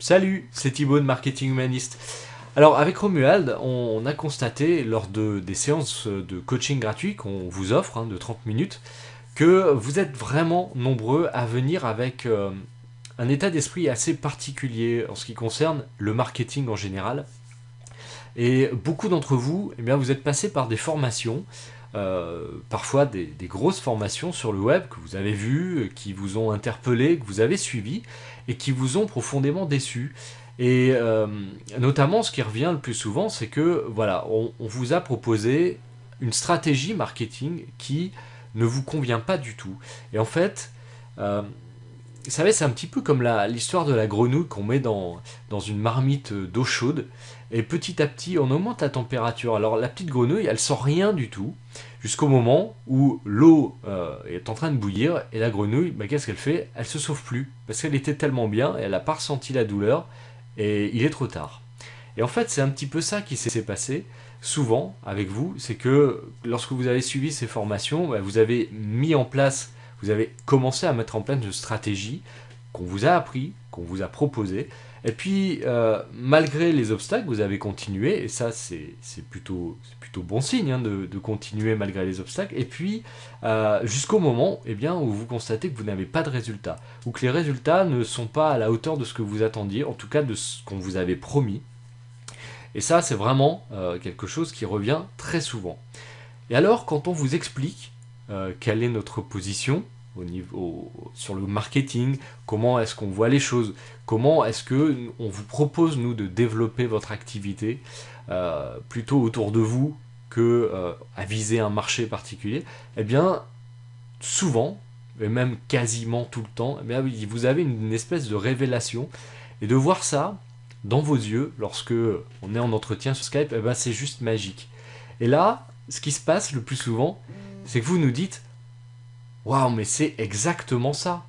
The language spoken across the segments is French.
Salut, c'est Thibaut de Marketing Humaniste. Alors avec Romuald, on a constaté lors des séances de coaching gratuit qu'on vous offre de 30 minutes que vous êtes vraiment nombreux à venir avec un état d'esprit assez particulier en ce qui concerne le marketing en général. Et beaucoup d'entre vous, eh bien, vous êtes passés par des formations, parfois des grosses formations sur le web que vous avez vues, qui vous ont interpellé, que vous avez suivies et qui vous ont profondément déçus. Et notamment, ce qui revient le plus souvent, c'est que voilà, on vous a proposé une stratégie marketing qui ne vous convient pas du tout. Et en fait, vous savez, c'est un petit peu comme l'histoire de la grenouille qu'on met dans une marmite d'eau chaude. Et petit à petit, on augmente la température. Alors la petite grenouille, elle sent rien du tout, jusqu'au moment où l'eau est en train de bouillir. Et la grenouille, qu'est-ce qu'elle fait? Elle se sauve plus. Parce qu'elle était tellement bien, et elle n'a pas ressenti la douleur. Et il est trop tard. Et en fait, c'est un petit peu ça qui s'est passé souvent avec vous. C'est que lorsque vous avez suivi ces formations, vous avez mis en place, vous avez commencé à mettre en place une stratégie qu'on vous a appris, qu'on vous a proposé. Et puis, malgré les obstacles, vous avez continué. Et ça, c'est plutôt bon signe de continuer malgré les obstacles. Et puis, jusqu'au moment où vous constatez que vous n'avez pas de résultats. Ou que les résultats ne sont pas à la hauteur de ce que vous attendiez, en tout cas de ce qu'on vous avait promis. Et ça, c'est vraiment quelque chose qui revient très souvent. Et alors, quand on vous explique quelle est notre position sur le marketing, comment est-ce qu'on voit les choses, comment est-ce que on vous propose, nous, de développer votre activité plutôt autour de vous que à viser un marché particulier, eh bien, souvent, et même quasiment tout le temps, vous avez une espèce de révélation. Et de voir ça dans vos yeux lorsque on est en entretien sur Skype, c'est juste magique. Et là, ce qui se passe le plus souvent, c'est que vous nous dites waouh, mais c'est exactement ça.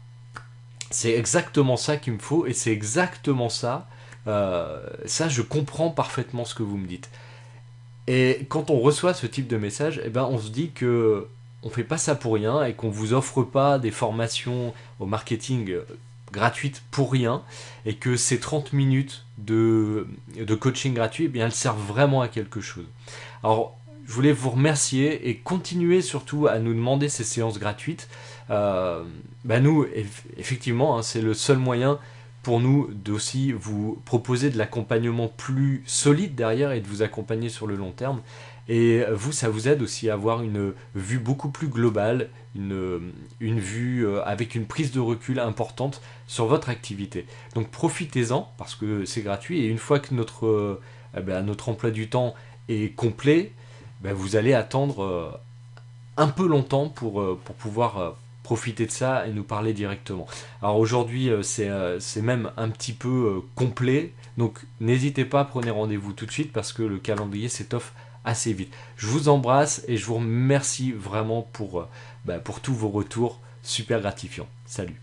C'est exactement ça qu'il me faut et c'est exactement ça. Ça, je comprends parfaitement ce que vous me dites. Et quand on reçoit ce type de message, on se dit que on fait pas ça pour rien et qu'on vous offre pas des formations au marketing gratuites pour rien et que ces 30 minutes de coaching gratuit, elles servent vraiment à quelque chose. Alors, je voulais vous remercier et continuer surtout à nous demander ces séances gratuites. Nous, effectivement, c'est le seul moyen pour nous d'aussi vous proposer de l'accompagnement plus solide derrière et de vous accompagner sur le long terme. Et vous, ça vous aide aussi à avoir une vue beaucoup plus globale, une vue avec une prise de recul importante sur votre activité. Donc profitez-en parce que c'est gratuit et une fois que notre emploi du temps est complet, vous allez attendre un peu longtemps pour pouvoir profiter de ça et nous parler directement. Alors aujourd'hui, c'est même un petit peu complet, donc n'hésitez pas, prenez rendez-vous tout de suite parce que le calendrier s'étoffe assez vite. Je vous embrasse et je vous remercie vraiment pour tous vos retours super gratifiants. Salut.